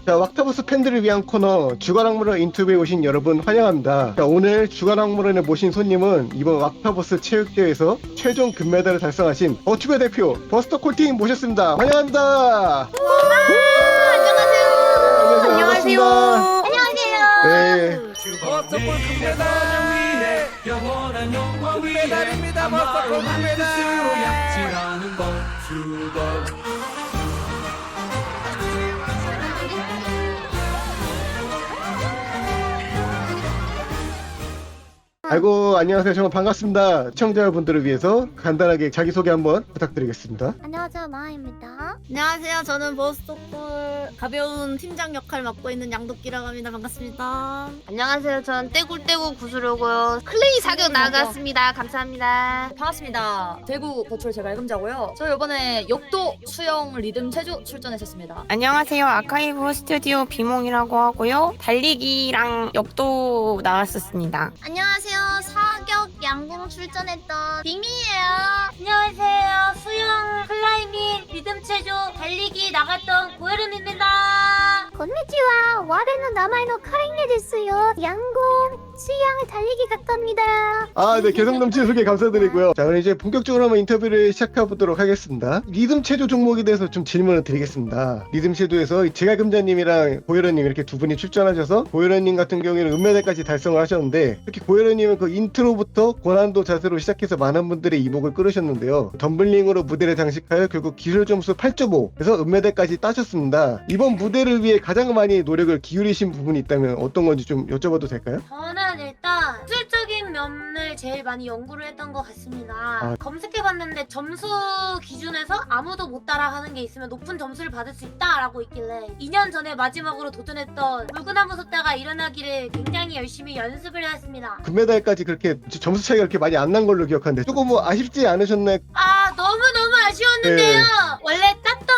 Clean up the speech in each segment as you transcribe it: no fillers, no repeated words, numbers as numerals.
자, 왁타버스 팬들을 위한 코너 주간악물어 인터뷰에 오신 여러분 환영합니다. 자, 오늘 주간악물어에 모신 손님은 이번 왁타버스 체육대회에서 최종 금메달을 달성하신 버튜버 대표 버스터 콜팀 모셨습니다. 환영합니다. 안녕하세요. 반갑습니다. 네. 버스콜 금메달 위해 영원한 영광 위해 금메달입니다. 버스콜 금메달 약진하는 버튜버. 아이고, 안녕하세요. 정말 반갑습니다. 시청자분들을 위해서 간단하게 자기소개 한번 부탁드리겠습니다. 안녕하세요, 마아입니다. 안녕하세요. 저는 버스토콜 가벼운 팀장 역할 맡고 있는 양도끼라고 합니다. 반갑습니다. 안녕하세요, 저는 떼굴떼굴 구슬로고요. 클레이 사격 나갔습니다. 감사합니다. 반갑습니다. 대구 버추얼 제가 알금자고요. 저 이번에 역도 수영 리듬 체조 출전했었습니다. 안녕하세요. 아카이브 스튜디오 비몽이라고 하고요. 달리기랑 역도 나왔었습니다. 안녕하세요, 사격 양궁 출전했던 빅미예요. 안녕하세요, 수영, 클라이밍, 리듬 체조, 달리기 나갔던 고여름입니다. 건니치와 와레노 나마이노 카레네 데스요. 양궁, 수영, 달리기 갔답니다. 아, 네. 개성 넘치는 소개 감사드리고요. 자, 그럼 이제 본격적으로 한번 인터뷰를 시작해보도록 하겠습니다. 리듬 체조 종목에 대해서 좀 질문을 드리겠습니다. 리듬 체조에서 제갈금자님이랑 고혈원님 이렇게 두 분이 출전하셔서 고혈원님 같은 경우에는 은메달까지 달성을 하셨는데, 특히 고혈원님은 그 인트로부터 고난도 자세로 시작해서 많은 분들의 이목을 끌으셨는데요. 덤블링으로 무대를 장식하여 결국 기술 점수 8.5, 그래서 은메달까지 따셨습니다. 이번 무대를 위해 가장 많이 노력을 기울이신 부분이 있다면 어떤 건지 좀 여쭤봐도 될까요? 저는 일단 기술적인 면을 제일 많이 연구를 했던 것 같습니다. 검색해봤는데 점수 기준에서 아무도 못 따라하는 게 있으면 높은 점수를 받을 수 있다라고 있길래 2년 전에 마지막으로 도전했던 물구나무 섰다가 일어나기를 굉장히 열심히 연습을 했습니다. 금메달까지 그렇게 점수 차이가 그렇게 많이 안 난 걸로 기억하는데 조금 뭐 아쉽지 않으셨나요? 아, 너무너무 아쉬웠는데요. 네. 원래 땄던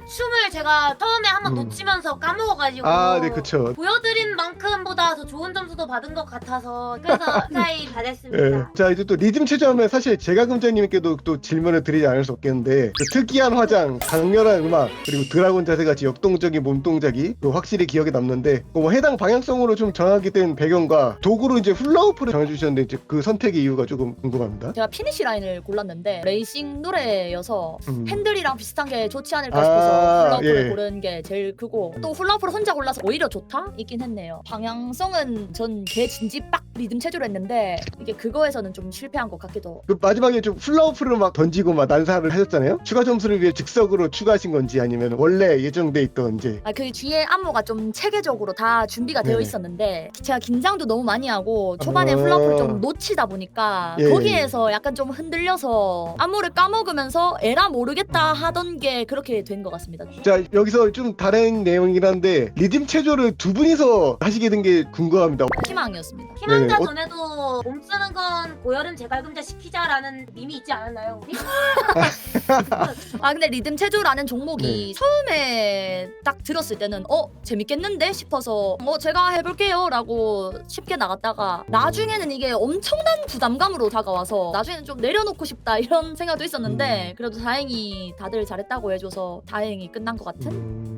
춤을 제가 처음에 한번 놓치면서 까먹어가지고 아, 네, 그쵸. 보여드린 만큼보다 더 좋은 점수도 받은 것 같아서 그래서 사이 잘했습니다. 네. 자, 이제 또 리듬 체조하면 사실 제가금자님께도 또 질문을 드리지 않을 수 없겠는데, 그 특이한 화장, 강렬한 음악, 그리고 드라곤 자세 같이 역동적인 몸 동작이 또 확실히 기억에 남는데, 뭐 해당 방향성으로 좀 정하게 된 배경과 도구로 이제 훌라후프를 정해주셨는데 이제 그 선택의 이유가 조금 궁금합니다. 제가 피니시 라인을 골랐는데 레이싱 노래여서 핸들이랑 비슷한 게 좋지 않을까 아, 싶어서 훌라후프를 예. 고른 게 제일 크고, 또 훌라후프를 혼자 골라서 오히려 좋다? 있긴 했네요. 방향성은 전 개진지빡 리듬 체조를 했는데 이게 그거에서는 좀 실패한 것 같기도. 그 마지막에 좀 훌라후프를 막 던지고 막 난사를 하셨잖아요. 추가 점수를 위해 즉석으로 추가하신 건지 아니면 원래 예정돼 있던 이제. 그 뒤에 안무가 좀 체계적으로 다 준비가 되어 네네. 있었는데 제가 긴장도 너무 많이 하고 초반에 아. 훌라후프를 좀 놓치다 보니까 예. 거기에서 약간 좀 흔들려서 안무를 까먹으면서 에라 모르겠다 하던 게 그렇게 된 것 같습니다. 자, 여기서 좀 다른 내용이긴 한데 리듬 체조를 두 분이서 하시게 된 게 궁금합니다. 희망이었습니다. 희망자 네네. 전에도 몸 쓰는 건 고여름 재갈금자 시키자라는 밈이 있지 않았나요? 우리? 근데 리듬 체조라는 종목이 처음에 딱 들었을 때는 재밌겠는데 싶어서 제가 해볼게요 라고 쉽게 나갔다가 나중에는 이게 엄청난 부담감으로 다가와서 나중에는 좀 내려놓고 싶다 이런 생각도 있었는데 그래도 다행히 다들 잘했다고 해줘서 다행히 끝난 것 같은?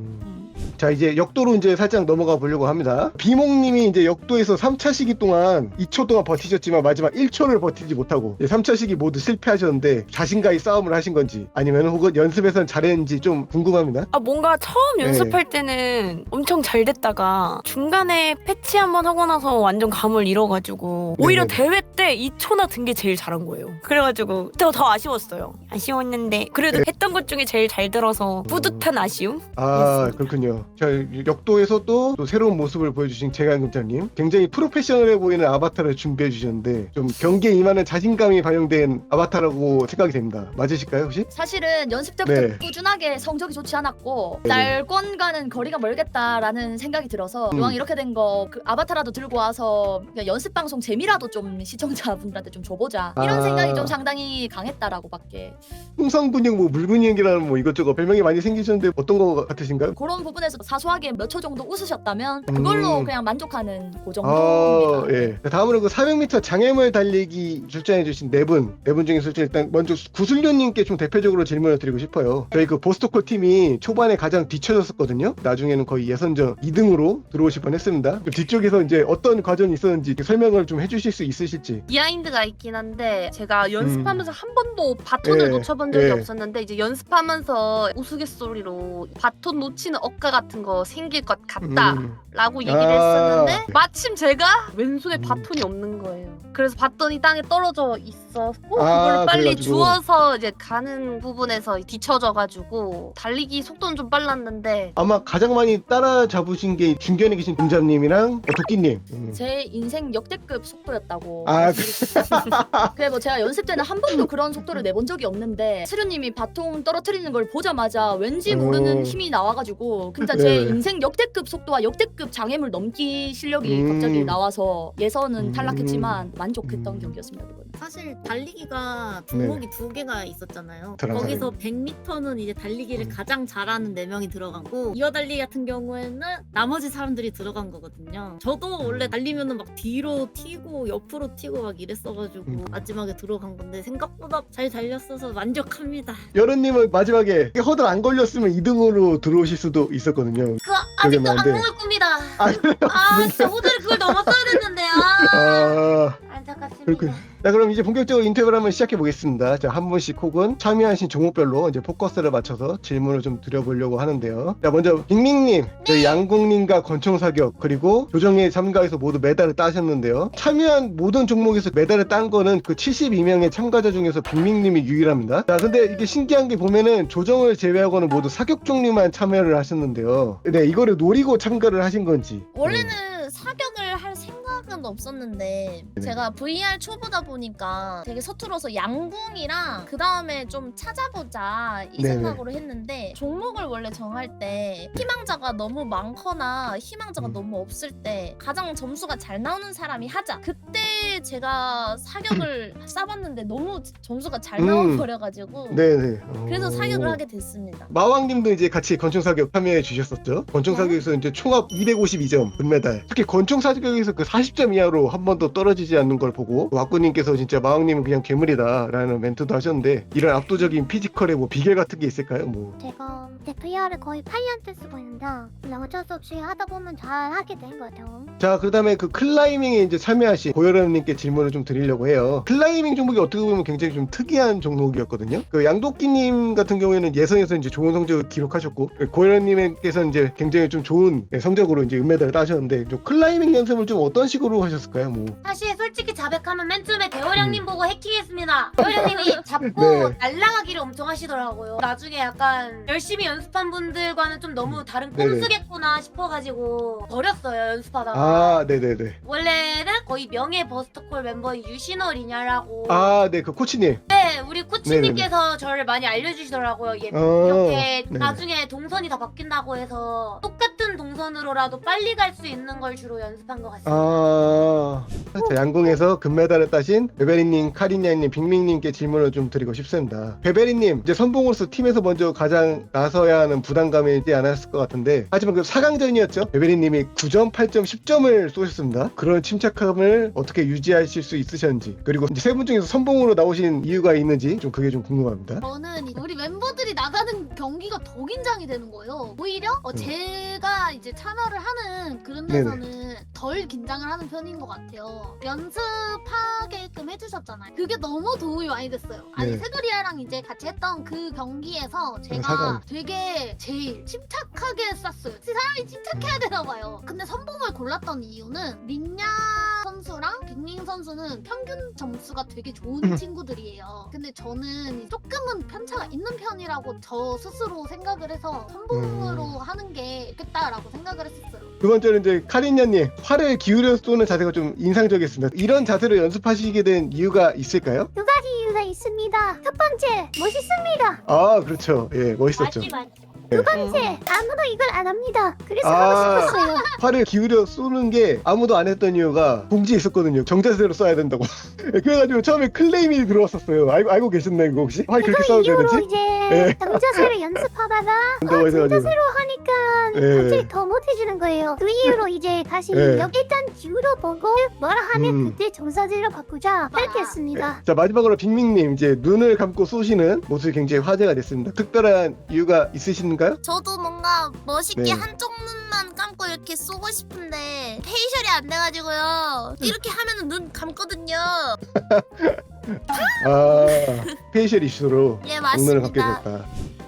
자, 이제 역도로 이제 살짝 넘어가 보려고 합니다. 비몽님이 이제 역도에서 3차 시기 동안 2초 동안 버티셨지만 마지막 1초를 버티지 못하고 3차 시기 모두 실패하셨는데 자신과의 싸움을 하신 건지 아니면 혹은 연습에선 잘했는지 좀 궁금합니다. 뭔가 처음 연습할 때는 엄청 잘 됐다가 중간에 패치 한번 하고 나서 완전 감을 잃어가지고 오히려 대회 때 2초나 든 게 제일 잘한 거예요. 그래가지고 더 아쉬웠어요. 아쉬웠는데 그래도 했던 것 중에 제일 잘 들어서 뿌듯한 아쉬움? 아, 그렇군요. 자, 역도에서 또 새로운 모습을 보여주신 제갈금자님, 굉장히 프로페셔널해 보이는 아바타를 준비해 주셨는데 좀 경기에 임하는 자신감이 반영된 아바타라고 생각이 됩니다. 맞으실까요, 혹시? 사실은 연습 때부터 네. 꾸준하게 성적이 좋지 않았고 네. 날권과는 거리가 멀겠다라는 생각이 들어서 이왕 이렇게 된 거 그 아바타라도 들고 와서 그냥 연습 방송 재미라도 좀 시청자분들한테 좀 줘보자 이런 아. 생각이 좀 상당히 강했다라고 밖에. 풍성근육, 뭐 물근육이라는 뭐 이것저것 별명이 많이 생기셨는데 어떤 거 같으신가요? 그런 부분에서 사소하게 몇 초 정도 웃으셨다면 그걸로 그냥 만족하는 그 아, 정도입니다. 예. 다음으로 그 400m 장애물 달리기 출전해주신 네 분 중에 솔직히 일단 먼저 구슬료님께 좀 대표적으로 질문을 드리고 싶어요. 저희 그 보스토콜 팀이 초반에 가장 뒤쳐졌었거든요. 나중에는 거의 예선전 2등으로 들어오실 뻔했습니다. 그 뒤쪽에서 이제 어떤 과정이 있었는지 설명을 좀 해주실 수 있으실지. 비하인드가 있긴 한데 제가 연습하면서 한 번도 바톤을 예, 놓쳐본 적이 예. 없었는데 이제 연습하면서 우스갯소리로 바톤 놓치는 억까 같은 거 생길 것 같다라고 얘기를 했었는데 마침 제가 왼손에 바톤이 없는 거예요. 그래서 바톤이 땅에 떨어져 있었고 그걸 빨리 그래가지고. 주워서 이제 가는 부분에서 뒤쳐져가지고 달리기 속도는 좀 빨랐는데 아마 가장 많이 따라잡으신 게 중견에 계신 금자님이랑 도끼님. 제 인생 역대급 속도였다고. 아, 그래 뭐 제가 연습 때는 한 번도 그런 속도를 내본 적이 없는데 스류님이 바통 떨어뜨리는 걸 보자마자 왠지 모르는 힘이 나와가지고 진짜 제 네. 인생 역대급 속도와 역대급 장애물 넘기 실력이 갑자기 나와서 예선은 탈락했지만 만족했던 경기였습니다. 그건. 사실 달리기가 종목이 두 개가 있었잖아요. 드라마. 거기서 100m는 이제 달리기를 가장 잘하는 4명이 들어가고 이어 달리기 같은 경우에는 나머지 사람들이 들어간 거거든요. 저도 원래 달리면은 막 뒤로 튀고 옆으로 튀고 막 이랬어가지고 마지막에 들어간 건데 생각보다 잘 달렸어서 만족합니다. 여름님은 마지막에 허들 안 걸렸으면 2등으로 들어오실 수도 있었거든요. 그 아직도 그러면 안 돼. 악몽을 꿉니다. 아, 그래요? 진짜 호들이 그걸 넘었어야 됐는데 안타깝습니다. 그렇군요. 자, 그럼 이제 본격적으로 인터뷰를 한번 시작해 보겠습니다. 자, 한 분씩 혹은 참여하신 종목별로 이제 포커스를 맞춰서 질문을 좀 드려보려고 하는데요. 자, 먼저 빅밍님, 저희 양궁님과 권총사격 그리고 조정에 참가해서 모두 메달을 따셨는데요. 참여한 모든 종목에서 메달을 딴 거는 그 72명의 참가자 중에서 빅밍님이 유일합니다. 자, 근데 이게 신기한 게 보면은 조정을 제외하고는 모두 사격 종류만 참여를 하셨는데요. 네, 이거를 노리고 참가를 하신 건지. 원래는 사격을 할 생각은 없었는데 제가 VR 초보다 보니까 되게 서툴어서 양궁이랑 그 다음에 좀 찾아보자 이 네네. 생각으로 했는데 종목을 원래 정할 때 희망자가 너무 많거나 희망자가 너무 없을 때 가장 점수가 잘 나오는 사람이 하자. 그때 제가 사격을 쏴봤는데 너무 점수가 잘 나와버려가지고 네네. 그래서 사격을 하게 됐습니다. 마왕님도 이제 같이 권총사격 참여해 주셨었죠. 권총사격에서 이제 총합 252점 금메달. 특히 권총사격에서 그 40점 이하로 한 번도 떨어지지 않는 걸 보고 와꾸님께서 진짜 마왕님은 그냥 괴물이다라는 멘트도 하셨는데 이런 압도적인 피지컬의 뭐 비결 같은 게 있을까요? 뭐. 제가 이제 VR을 거의 8년째 쓰고 있는데 근데 어쩔 수 없이 하다 보면 잘 하게 된 것 같아요. 자, 그다음에 그 클라이밍에 이제 참여하신 고여름님께 질문을 좀 드리려고 해요. 클라이밍 종목이 어떻게 보면 굉장히 좀 특이한 종목이었거든요. 그 양도끼님 같은 경우에는 예선에서 이제 좋은 성적을 기록하셨고 고여름님께서는 이제 굉장히 좀 좋은 성적으로 이제 은메달을 따셨는데 좀 클라이밍 연습을 좀 어떤 식으로 하셨을까요? 뭐. 사실 솔직히 자백하면 맨 처음에 대호령님 보고 해킹했습니다. 대호령님이 잡고 네. 날아가기를 엄청 하시더라고요. 나중에 약간 열심히 연습한 분들과는 좀 너무 다른 네네. 꼼수겠구나 싶어가지고 버렸어요, 연습하다가. 아, 네네네. 원래는 거의 명예 버스터콜 멤버인 유신호 리냐라고. 아, 네, 그 코치님. 네, 우리 코치님께서 저를 많이 알려주시더라고요. 이렇게 네네. 나중에 동선이 다 바뀐다고 해서 똑같은 동선으로라도 빨리 갈 수 있는 걸 주로 연습한 것 같습니다. 아, 자, 양궁에서 금메달을 따신 베베리님, 카리냐님, 빅밍님께 질문을 좀 드리고 싶습니다. 베베리님, 이제 선봉으로서 팀에서 먼저 가장 나서야 하는 부담감이 있지 않았을 것 같은데 하지만 그 4강전이었죠. 베베리님이 9점, 8점, 10점을 쏘셨습니다. 그런 침착함을 어떻게 유지하실 수 있으셨는지 그리고 이제 세 분 중에서 선봉으로 나오신 이유가 있는지 좀 그게 좀 궁금합니다. 저는 우리 멤버들이 나가는 경기가 더 긴장이 되는 거예요. 오히려 제가 이제 참여를 하는 그런 데서는 덜 긴장을 하는 편인 것 같아요. 연습하게끔 해주셨잖아요. 그게 너무 도움이 많이 됐어요. 아니 네. 세도리아랑 이제 같이 했던 그 경기에서 제가 사강. 되게 제일 침착하게 쐈어요. 사람이 침착해야 되나 봐요. 근데 선봉을 골랐던 이유는 린냐 선수랑 빅밍 선수는 평균 점수가 되게 좋은 친구들이에요. 근데 저는 조금은 편차가 있는 편이라고 저 스스로 생각을 해서 선봉으로 하는 게 좋겠다라고 생각을 했었어요. 두 번째는 이제 카리냐님, 활을 기울여 쏘는 자세가 좀 인상적이었습니다. 이런 자세로 연습하시게 된 이유가 있을까요? 두 가지 이유가 있습니다. 첫 번째, 멋있습니다. 아, 그렇죠. 예, 멋있었죠. 맞지. 두 번째, 아무도 이걸 안 합니다. 그래서 아. 하고 싶었어요. 팔을 기울여 쏘는 게 아무도 안 했던 이유가 공지에 있었거든요. 정자세로 쏴야 된다고. 그래가지고 처음에 클레임이 들어왔었어요. 알고 계셨나요, 이거 혹시? 팔 그렇게 그 쏴도 이후로 되는지? 이제 네. 정자세를 연습하다가 된다고 해가지고. 정자세로 하니까 네. 갑자기 더 못해지는 거예요. 그 이후로 이제 다시 네. 일단 기울여 보고 뭐라 하면 음. 그때 정자세로 바꾸자 이렇게 했습니다. 자, 마지막으로 빅밍님, 이제 눈을 감고 쏘시는 모습이 굉장히 화제가 됐습니다. 특별한 이유가 있으신가요? 저도 뭔가 멋있게 네. 한쪽 눈만 감고 이렇게 쏘고 싶은데 페이셜이 안 돼가지고요. 이렇게 하면은 눈 감거든요. 아, 페이셜 이슈로 예, 눈을 감게 맞습니다. 됐다.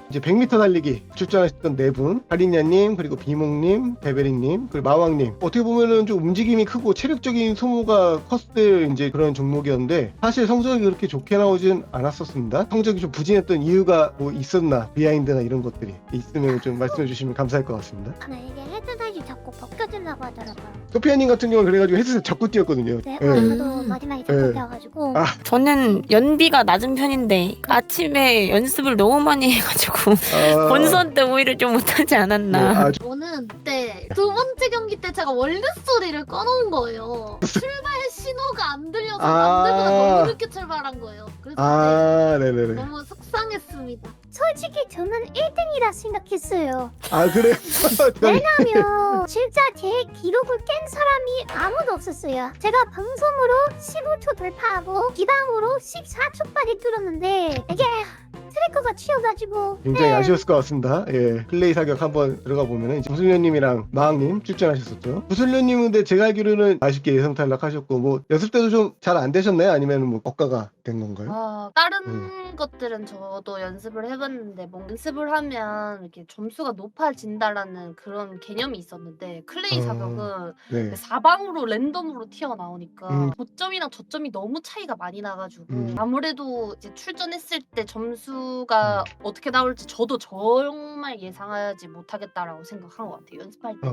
이제 100m 달리기 출전하셨던 네 분, 하린야님, 그리고 비몽님, 베베리님, 그리고 마왕님. 어떻게 보면은 좀 움직임이 크고 체력적인 소모가 컸을 이제 그런 종목이었는데 사실 성적이 그렇게 좋게 나오진 않았었습니다. 성적이 좀 부진했던 이유가 뭐 있었나, 비하인드나 이런 것들이 있으면 좀 말씀해 주시면 감사할 것 같습니다. 아, 이게 헤드셋이 자꾸 벗겨지려고 하더라고요. 소피아님 같은 경우는 그래가지고 헤드셋 잡고 뛰었거든요. 네, 예. 저도 마지막에 자꾸 네. 되어가지고 아. 저는 연비가 낮은 편인데 아침에 연습을 너무 많이 해가지고 아, 본선 때 오히려 좀 못하지 않았나. 네, 아, 저는 그때 두 번째 경기 때 제가 월드 소리를 꺼놓은 거예요. 출발 신호가 안 들려서 남들보다 너무 늦게 출발한 거예요. 그래서 네네네. 너무 속상했습니다. 솔직히 저는 1등이라 생각했어요. 아, 그래? 왜냐면 진짜 제 기록을 깬 사람이 아무도 없었어요. 제가 방송으로 15초 돌파하고 기방으로 14초까지 뚫었는데 이게 트래커가 튀어가지고 굉장히 아쉬웠을 것 같습니다. 예, 플레이 사격 한번 들어가 보면은 구슬련님이랑 마왕님 출전하셨었죠. 구슬련님은 근데 제가 알기로는 아쉽게 예선 탈락하셨고 뭐 연습 때도 좀 잘 안 되셨나요? 아니면 뭐 억가가 된 건가요? 다른 것들은 저도 연습을 해봤는데 뭐 연습을 하면 이렇게 점수가 높아진다라는 그런 개념이 있었는데 클레이 사격은 네. 사방으로 랜덤으로 튀어나오니까 음. 고점이랑 저점이 너무 차이가 많이 나가지고 음. 아무래도 이제 출전했을 때 점수가 어떻게 나올지 저도 정말 예상하지 못하겠다라고 생각한 것 같아요. 연습할 때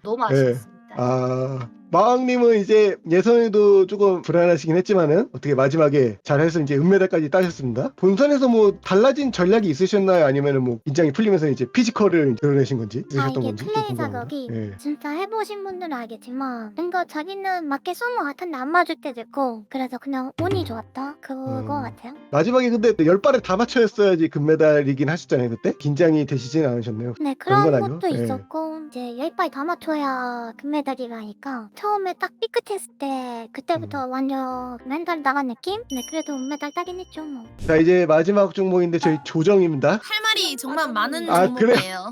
너무 네. 아쉬웠습니다. 아, 마왕님은 이제 예선에도 조금 불안하시긴 했지만은 어떻게 마지막에 잘해서 이제 은메달까지 따셨습니다. 본선에서 뭐 달라진 전략이 있으셨나요? 아니면은 뭐 긴장이 풀리면서 이제 피지컬을 드러내신 건지 아, 있으셨던 이게 건지 좀 플레이 궁금합니다. 사격이 예. 진짜 해보신 분들은 알겠지만 뭔가 자기는 맞게 쏜 것 같은데 안 맞을 때도 있고 그래서 그냥 운이 좋았다 그거 같아요. 마지막에 근데 10발을 다 맞춰였어야지 금메달이긴 하셨잖아요 그때? 긴장이 되시진 않으셨나요? 네, 그런 그런 건 것도 아니고? 예. 있었고 이제 10발 다 맞춰야 금메달이라니까 처음에 딱 삐끗했을 때 그때부터 완전 멘탈 나간 느낌? 네, 그래도 은메달 따긴 했죠 뭐. 자, 이제 마지막 종목인데 저희 조정입니다. 할 말이 정말 많은 아, 종목이에요.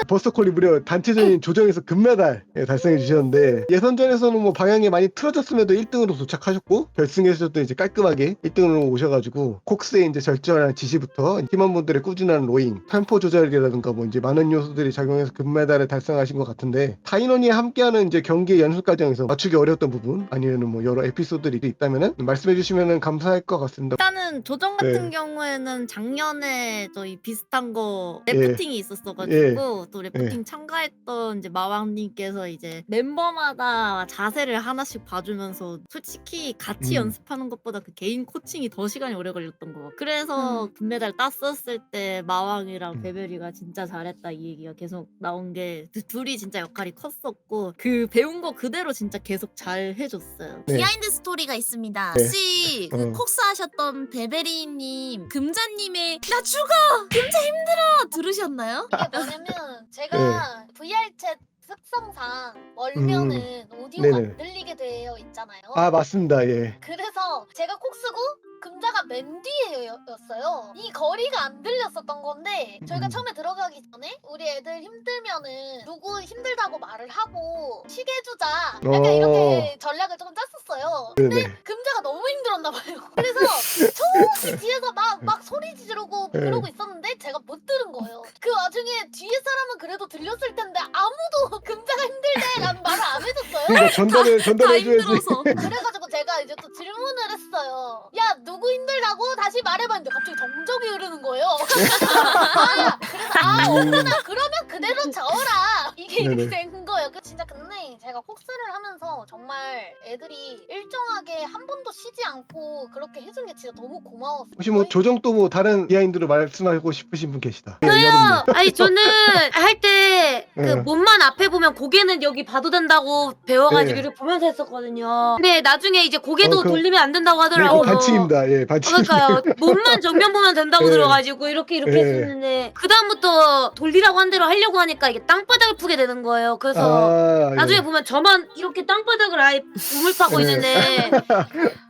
버스콜이 무려 단체전인 조정에서 금메달 달성해 주셨는데 예선전에서는 뭐 방향이 많이 틀어졌음에도 1등으로 도착하셨고 결승에서도 이제 깔끔하게 1등으로 오셔가지고 콕스의 이제 절절한 지시부터 팀원분들의 꾸준한 로잉, 템포 조절이라든가 뭐 이제 많은 요소들이 작용해서 금메달을 달성하신 것 같은데 타인원이 함께하는 이제 경기 연습 과정에서 맞추기 어려웠던 부분 아니면은 뭐 여러 에피소드들이 있다면은 말씀해 주시면은 감사할 것 같습니다. 일단은 조정 같은 네. 경우에는 작년에 저희 비슷한 거 예. 래프팅이 있었어가지고 또 래프팅 예. 참가했던 이제 마왕님께서 이제 멤버마다 자세를 하나씩 봐주면서 솔직히 같이 연습하는 것보다 그 개인 코칭이 더 시간이 오래 걸렸던 거. 그래서 금메달 땄었을 때 마왕이랑 베베리가 진짜 잘했다 이 얘기가 계속 나온 게 둘이 진짜 역할이 컸었고 그 배운 거 그대로 진짜 계속 잘 해줬어요. 네. 비하인드 스토리가 있습니다. 네. 혹시 그 콕스 하셨던 베베리님 금자님의 나 죽어! 금자 힘들어! 들으셨나요? 이게 뭐냐면 제가 VR 챗 특성상 멀면은 오디오가 네네. 안 들리게 되어 있잖아요. 아, 맞습니다. 예. 그래서 제가 콕쓰고 금자가 맨 뒤에였어요. 이 거리가 안 들렸었던 건데 저희가 처음에 들어가기 전에 우리 애들 힘들면은 누구 힘들다고 말을 하고 쉬게 해주자 약간 이렇게 전략을 조금 짰었어요. 근데 네네. 금자가 너무 힘들었나 봐요. 그래서 조금씩 뒤에서 막 소리 지르고 네. 그러고 있었는데 제가 못 들은 거예요. 그 와중에 뒤에 사람은 그래도 들렸을 텐데 아무도 금자가 힘들대라는 말을 안 해줬어요. 그러니까 전달해줘야지. 힘들어서. 그래가지고 제가 이제 또 질문을 했어요. 야 누구 힘들다고 다시 말해봤는데 갑자기 정적이 흐르는 거예요. 그래서 억울하다. 그러면 그대로 저어라. 이게 이렇게 네네. 된 거예요. 그 진짜 근데 제가 콕스를 하면서 정말 애들이 일정하게 한 번도 쉬지 않고 그렇게 해준 게 진짜 너무 고마웠어요. 혹시 뭐 조정 또 뭐 다른 비하인드로 말씀하고 싶으신 분 계시다. 네, 저요. 아니 저는 할 때 그 네. 몸만 앞에 보면 고개는 여기 봐도 된다고 배워가지고 네. 이렇게 보면서 했었거든요. 근데 나중에 이제 고개도 그거- 돌리면 안 된다고 네, 하더라고요. 그거 반칙입니다. 예, 반칙입니다. 그러니까요. 몸만 정면 보면 된다고 네. 들어가지고 이렇게 네. 했었는데 그 다음부터 돌리라고 한 대로 하려고 하니까 이게 땅바닥을 푸게 되는 거예요. 그래서 아, 나중에 예. 보면 저만 이렇게 땅바닥을 아예 우물 파고 네. 있는데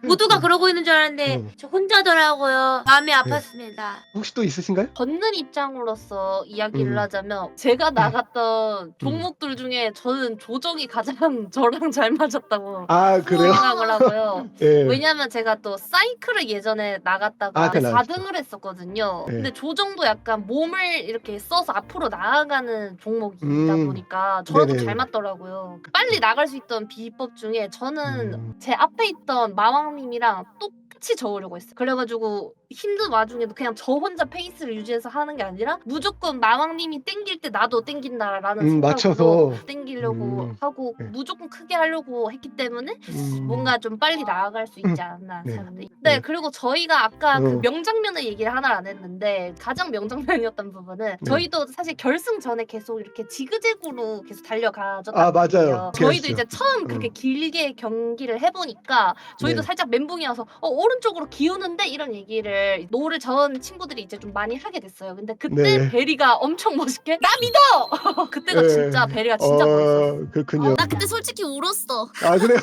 모두가 그러고 있는 줄 알았는데 저 혼자더라고요. 마음이 아팠습니다. 혹시 또 있으신가요? 걷는 입장으로서 이야기를 음. 하자면 제가 나갔던 종목들 중에 저는 조정이 가장 저랑 잘 맞았다고 아, 그래요? 생각을 하고요. 예. 왜냐면 제가 또 사이클을 예전에 나갔다가 아, 그래, 나갔죠. 4등을 했었거든요. 네. 근데 조정도 약간 몸을 이렇게 써서 앞으로 나아가는 종목이다 보니까 저랑 네네. 잘 맞더라고요. 빨리 나갈 수 있던 비법 중에 저는 제 앞에 있던 마왕님이랑 똑같이 저으려고 했어요. 그래가지고 힘든 와중에도 그냥 저 혼자 페이스를 유지해서 하는 게 아니라 무조건 마왕님이 땡길 때 나도 땡긴다라는 생각으로 맞춰서. 땡기려고 하고 네. 무조건 크게 하려고 했기 때문에 음. 뭔가 좀 빨리 나아갈 수 있지 않았나 네. 생각합니다. 네. 네, 그리고 저희가 아까 그 어. 명장면의 얘기를 하나를 안 했는데 가장 명장면이었던 부분은 저희도 사실 결승 전에 계속 이렇게 지그재그로 계속 달려가졌단 아, 맞아요. 말이에요. 저희도 그랬어요. 이제 처음 그렇게 길게 경기를 해보니까 저희도 네. 살짝 멘붕이 와서 오른쪽으로 기우는데 이런 얘기를 노를 전 친구들이 이제 좀 많이 하게 됐어요. 근데 그때 네. 베리가 엄청 멋있게 나 믿어! 그때가 네. 진짜 베리가 진짜 멋있었어. 그렇군요. 나 그때 솔직히 울었어. 아, 그래요?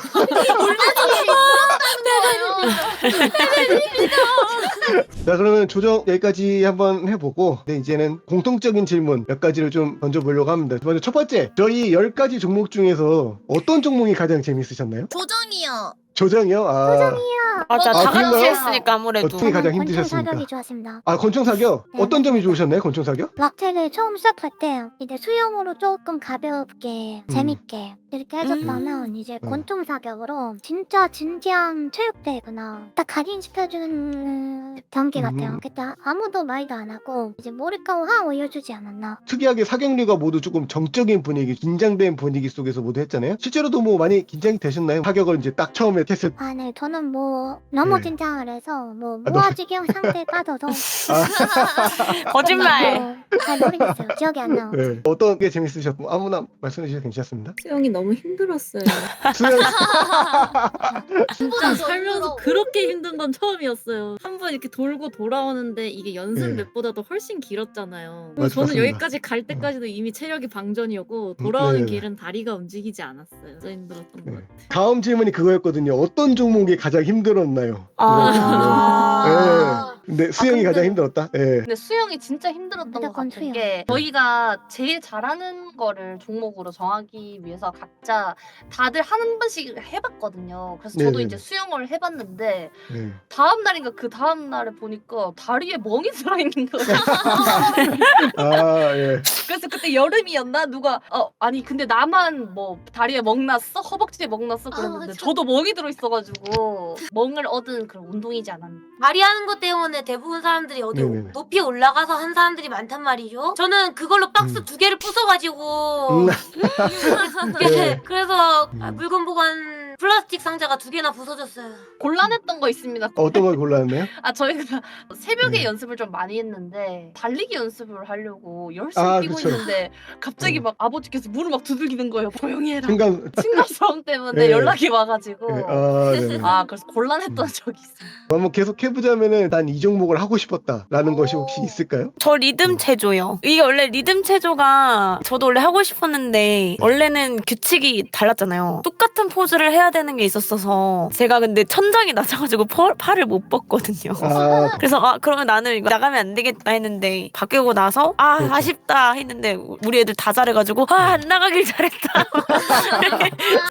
자, 그러면 조정 여기까지 한번 해보고, 네, 이제는 공통적인 질문 몇 가지를 좀 던져보려고 합니다. 먼저 첫 번째, 저희 10가지 종목 중에서 어떤 종목이 가장 재밌으셨나요? 조정이요. 조정이요? 아, 맞아, 아, 다 같이 그런가요? 했으니까 아무래도. 어떻게 가장 권총 힘드셨습니까? 사격이 좋았습니다. 아, 권총 사격? 네. 어떤 점이 좋으셨나요, 권총 사격? 락체를 처음 시작할 때 이제 수영으로 조금 가볍게 재밌게 이렇게 해줬다면 이제 권총 사격으로 진짜 진지한 체육대회구나 딱 각인시켜주는 경기 같아요. 그때 아무도 말도 안 하고 이제 몰입감을 확 올려주지 않았나. 특이하게 사격류가 모두 조금 정적인 분위기, 긴장된 분위기 속에서 모두 했잖아요. 실제로도 뭐 많이 긴장이 되셨나요? 사격을 이제 딱 처음에 했을 때. 아, 네, 저는 뭐 너무 네. 긴장을 해서 뭐 아, 무아지경 상태에 빠져서 거짓말. 잘 모르겠어요. 기억이 안 나요. 네. 어떤 게 재밌으셨고 아무나 말씀해 주셔도 괜찮습니다. 수영이 너무 힘들었어요. 수영 진짜 살면서 그렇게 힘든 건 처음이었어요. 한 번 이렇게 돌고 돌아오는데 이게 연습 네. 맵보다도 훨씬 길었잖아요. 맞- 저는 맞습니다. 여기까지 갈 때까지도 이미 체력이 방전이었고 돌아오는 네. 길은 다리가 움직이지 않았어요. 진짜 힘들었던 것 같아요. 다음 질문이 그거였거든요. 어떤 종목이 가장 힘들었나요? 아. 네. 근데 수영이 근데- 가장 힘들었다. 네. 근데 수영이 진짜 힘들었던 것 무조건 같은 수영. 게 저희가 제일 잘하는 거를 종목으로 정하기 위해서 각자 다들 한 번씩 해봤거든요. 그래서 저도 네네네. 이제 수영을 해봤는데 네. 다음 날인가 그 다음 날에 보니까 다리에 멍이 들어있는 거예요. 아, 예. 그래서 그때 여름이었나 누가 아니 근데 나만 뭐 다리에 멍 났어? 허벅지에 멍 났어? 그랬는데 저도 멍이 들어있어가지고 멍을 얻은 그런 운동이지 않았나. 말이 하는 것 때문에 대부분 사람들이 어디 네네네. 높이 올라가서 한 사람들이 많단 말이죠. 저는 그걸로 박스 2개를 부숴가지고 네. 그래서 물건 보관 플라스틱 상자가 2개나 부서졌어요. 곤란했던 거 있습니다. 어떤 걸 골랐나요? 저희가 새벽에 네. 연습을 좀 많이 했는데 달리기 연습을 하려고 열심히 아, 뛰고 그쵸. 있는데 갑자기 막 아버지께서 물을 막 두들기는 거예요. 조용히 해라. 순간 친구성 때문에 네. 연락이 와가지고 네. 아, 네네. 그래서 곤란했던 적이 있어요. 한번 계속 해보자면은 난 이 종목을 하고 싶었다라는 것이 혹시 있을까요? 저 리듬 체조요. 이게 원래 리듬 체조가 저도 원래 하고 싶었는데 원래는 규칙이 달랐잖아요. 똑같은 포즈를 해야 되는 게 있었어서 제가 근데 천장이 낮아가지고 팔을 못 뻗거든요. 아, 그래서 그러면 나는 이거 나가면 안 되겠다 했는데 바뀌고 나서 그렇죠. 아쉽다 했는데 우리 애들 다 잘해가지고 안 나가길 잘했다.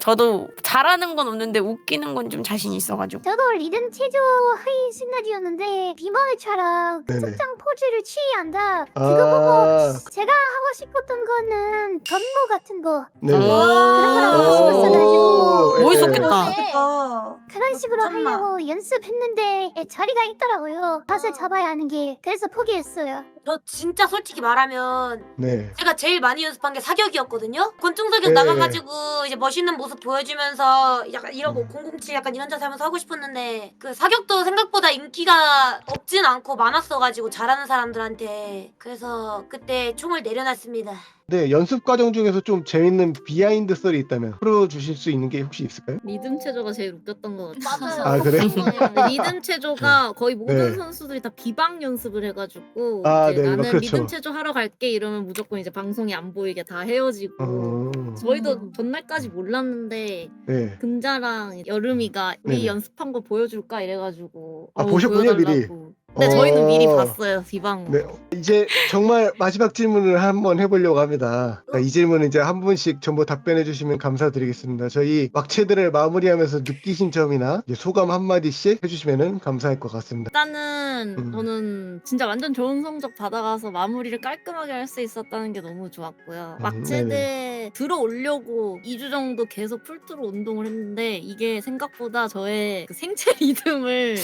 저도 잘하는 건 없는데 웃기는 건 좀 자신 있어가지고. 저도 리듬 체조 하이 시나리오였는데 비만의처럼 네네. 특정 포즈를 취한다. 아, 제가 하고 싶었던 거는 건모 같은 거. 네. 그런 걸 하고 싶었어가지고. 멋있었겠다. 그런 그런 식으로 잠깐만. 하려고 연습했는데 자리가 있더라고요. 샷을 잡아야 하는 게. 그래서 포기했어요. 저 진짜 솔직히 말하면 네. 제가 제일 많이 연습한 게 사격이었거든요. 권총 사격 네. 나가가지고 이제 멋있는 모습 보여주면서 약간 이러고 음. 007 약간 이런 자세 하면서 하고 싶었는데 그 사격도 생각보다 인기가 없진 않고 많았어가지고 잘하는 사람들한테 그래서 그때 총을 내려놨습니다. 네, 연습 과정 중에서 좀 재밌는 비하인드 썰이 있다면 풀어주실 수 있는 게 혹시 있을까요? 리듬 체조가 제일 웃겼던 것 같아요. 맞아요. 아, 그래? 근데 리듬 체조가 거의 모든 네. 선수들이 다 비방 연습을 해가지고 아, 이제 네, 나는 그렇죠. 리듬 체조 하러 갈게 이러면 무조건 이제 방송이 안 보이게 다 헤어지고 저희도 전날까지 몰랐는데 네. 금자랑 여름이가 네네. 우리 연습한 거 보여줄까 이래가지고 아, 보셨군요, 미리. 보여달라고. 근데 저희는 미리 봤어요 비방. 네, 이제 정말 마지막 질문을 한번 해보려고 합니다. 이 질문은 이제 한 분씩 전부 답변해 주시면 감사드리겠습니다. 저희 막체들을 마무리하면서 느끼신 점이나 이제 소감 한마디씩 해주시면 감사할 것 같습니다. 일단은 저는 진짜 완전 좋은 성적 받아가서 마무리를 깔끔하게 할 수 있었다는 게 너무 좋았고요. 막체대 들어오려고 2주 정도 계속 풀트로 운동을 했는데 이게 생각보다 저의 그 생체 리듬을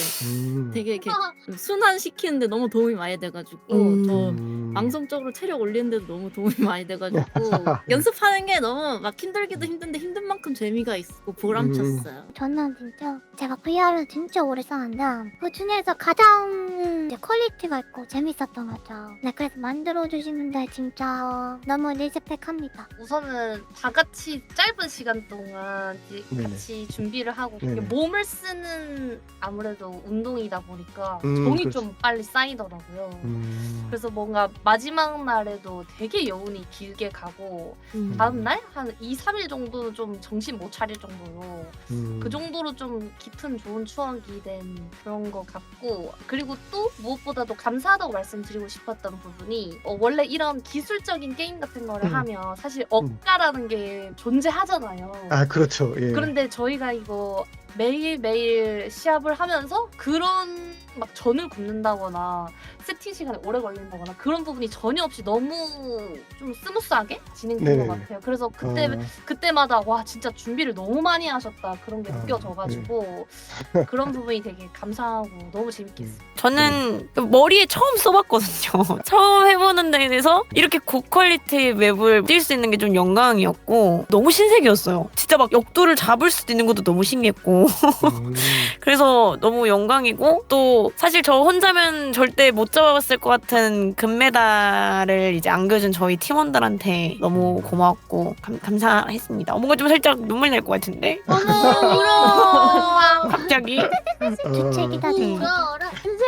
되게 이렇게 순환시키는데 너무 도움이 많이 돼가지고 저 방송적으로 체력 올리는데도 너무 도움이 많이 돼가지고 연습하는 게 너무 막 힘들기도 힘든데 힘든 만큼 재미가 있고 보람찼어요. 저는 진짜 제가 VR을 진짜 오래 썼는데 그 중에서 가장 이제 퀄리티가 있고 재밌었던 거죠. 네, 그래서 만들어주시는데 진짜 너무 리스펙합니다. 우선은 다 같이 짧은 시간 동안 이제 네네. 같이 준비를 하고 네네. 몸을 쓰는 아무래도 운동이다 보니까 정이 그렇죠. 좀 빨리 쌓이더라고요. 그래서 뭔가 마지막 날에도 되게 여운이 길게 가고 다음 날 한 2, 3일 정도는 좀 정신 못 차릴 정도로 그 정도로 좀 깊은 좋은 추억이 된 그런 것 같고 그리고 또 무엇보다도 감사하다고 말씀드리고 싶었던 부분이 원래 이런 기술적인 게임 같은 거를 하면 사실 억가라는 게 존재하잖아요. 아, 그렇죠. 예. 그런데 저희가 이거 매일매일 시합을 하면서 그런 막 전을 굽는다거나 세팅 시간이 오래 걸린다거나 그런 부분이 전혀 없이 너무 좀 스무스하게 진행된 네네. 것 같아요. 그래서 그때마다 와 진짜 준비를 너무 많이 하셨다 그런 게 느껴져가지고 그런 부분이 되게 감사하고 너무 재밌게 했어요. 저는 머리에 처음 써봤거든요. 처음 해보는 데에서 이렇게 고퀄리티 맵을 뛸 수 있는 게 좀 영광이었고 너무 신세계였어요. 진짜 막 역도를 잡을 수도 있는 것도 너무 신기했고 그래서 너무 영광이고 또 사실 저 혼자면 절대 못 잡아봤을 것 같은 금메달을 이제 안겨준 저희 팀원들한테 너무 고마웠고 감사했습니다. 뭔가 좀 살짝 눈물 날 것 같은데 갑자기 주책이다 주책. 근데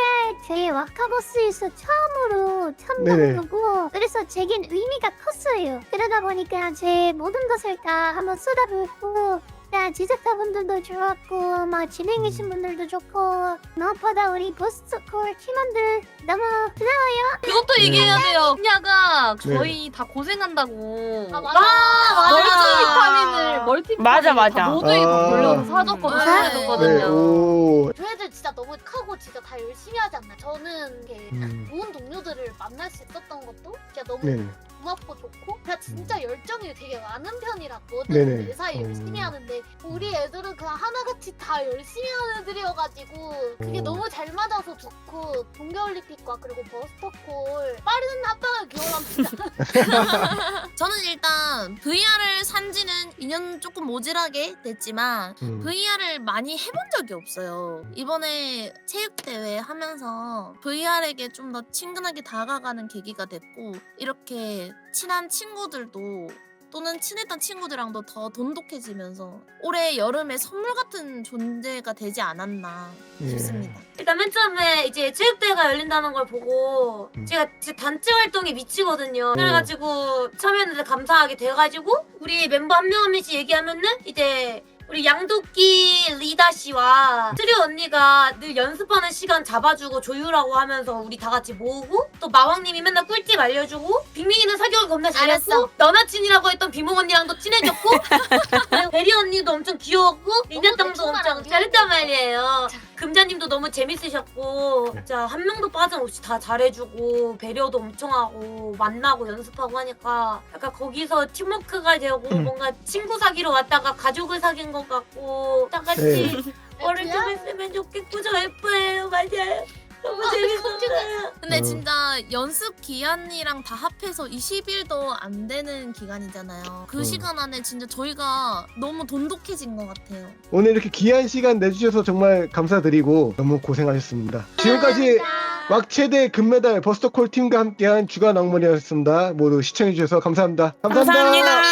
제 와카버스에서 처음으로 네네. 참가하고 그래서 제겐 의미가 컸어요. 그러다 보니까 제 모든 것을 다 한번 쏟아붓고 제작자분들도 좋았고 막 진행해주신 분들도 좋고 무엇보다 우리 보스콜 팀원들 너무 고마워요. 그것도 얘기해야 돼요. 냐가 네. 저희 다 고생한다고 맞아. 멀티비타민을 맞아. 모두에 아. 돌려서 사줬거든요. 네. 사줬거든요. 오. 저희들 진짜 너무 크고 진짜 다 열심히 하지 않나. 저는 이렇게 좋은 동료들을 만날 수 있었던 것도 진짜 너무 네네. 고맙고 좋고 제가 진짜 열정이 되게 많은 편이라 네네. 모든 회사에 열심히 하는데 우리 애들은 그냥 하나같이 다 열심히 하는 애들이어가지고 그게 너무 잘 맞아서 좋고 동계올림픽과 그리고 버스터콜 빠른 합방을 기원합니다. 저는 일단 VR을 산지는 2년 조금 모질하게 됐지만 VR을 많이 해본 적이 없어요. 이번에 체육대회 하면서 VR에게 좀 더 친근하게 다가가는 계기가 됐고 이렇게 친한 친구들도 또는 친했던 친구들이랑도 더 돈독해지면서 올해 여름에 선물 같은 존재가 되지 않았나 싶습니다. 일단 맨 처음에 이제 체육대회가 열린다는 걸 보고 제가 진짜 단체 활동에 미치거든요. 그래가지고 처음에는 감사하게 돼가지고 우리 멤버 한 명 한 명씩 얘기하면은 이제 우리 양도끼 리다 씨와 트리 언니가 늘 연습하는 시간 잡아주고 조율하고 하면서 우리 다 같이 모으고 또 마왕님이 맨날 꿀팁 알려주고 빅민이는 사격을 겁나 잘했고 잘했어. 너나친이라고 했던 비몽 언니랑도 친해졌고 그리고 베리 언니도 엄청 귀여웠고 리나땅도 대충 엄청 말하는 잘했단 말이에요. 금자님도 너무 재밌으셨고 진짜 한 명도 빠짐없이 다 잘해주고 배려도 엄청 하고 만나고 연습하고 하니까 약간 거기서 팀워크가 되고 뭔가 친구 사귀러 왔다가 가족을 사귄 것 같고 다 같이 오늘 좀 했으면 좋겠고 저 F예요. 맞아요. 너무 재밌었어요. 근데 어. 진짜 연습 기한이랑 다 합해서 20일도 안 되는 기간이잖아요. 그 시간 안에 진짜 저희가 너무 돈독해진 것 같아요. 오늘 이렇게 귀한 시간 내주셔서 정말 감사드리고 너무 고생하셨습니다. 지금까지 왁체대 금메달 버스터콜 팀과 함께한 주간 낭만이었습니다. 모두 시청해주셔서 감사합니다. 감사합니다.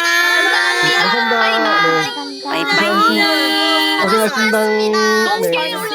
감사합니다. 네. 바이바이. 고생하셨습니다. 네.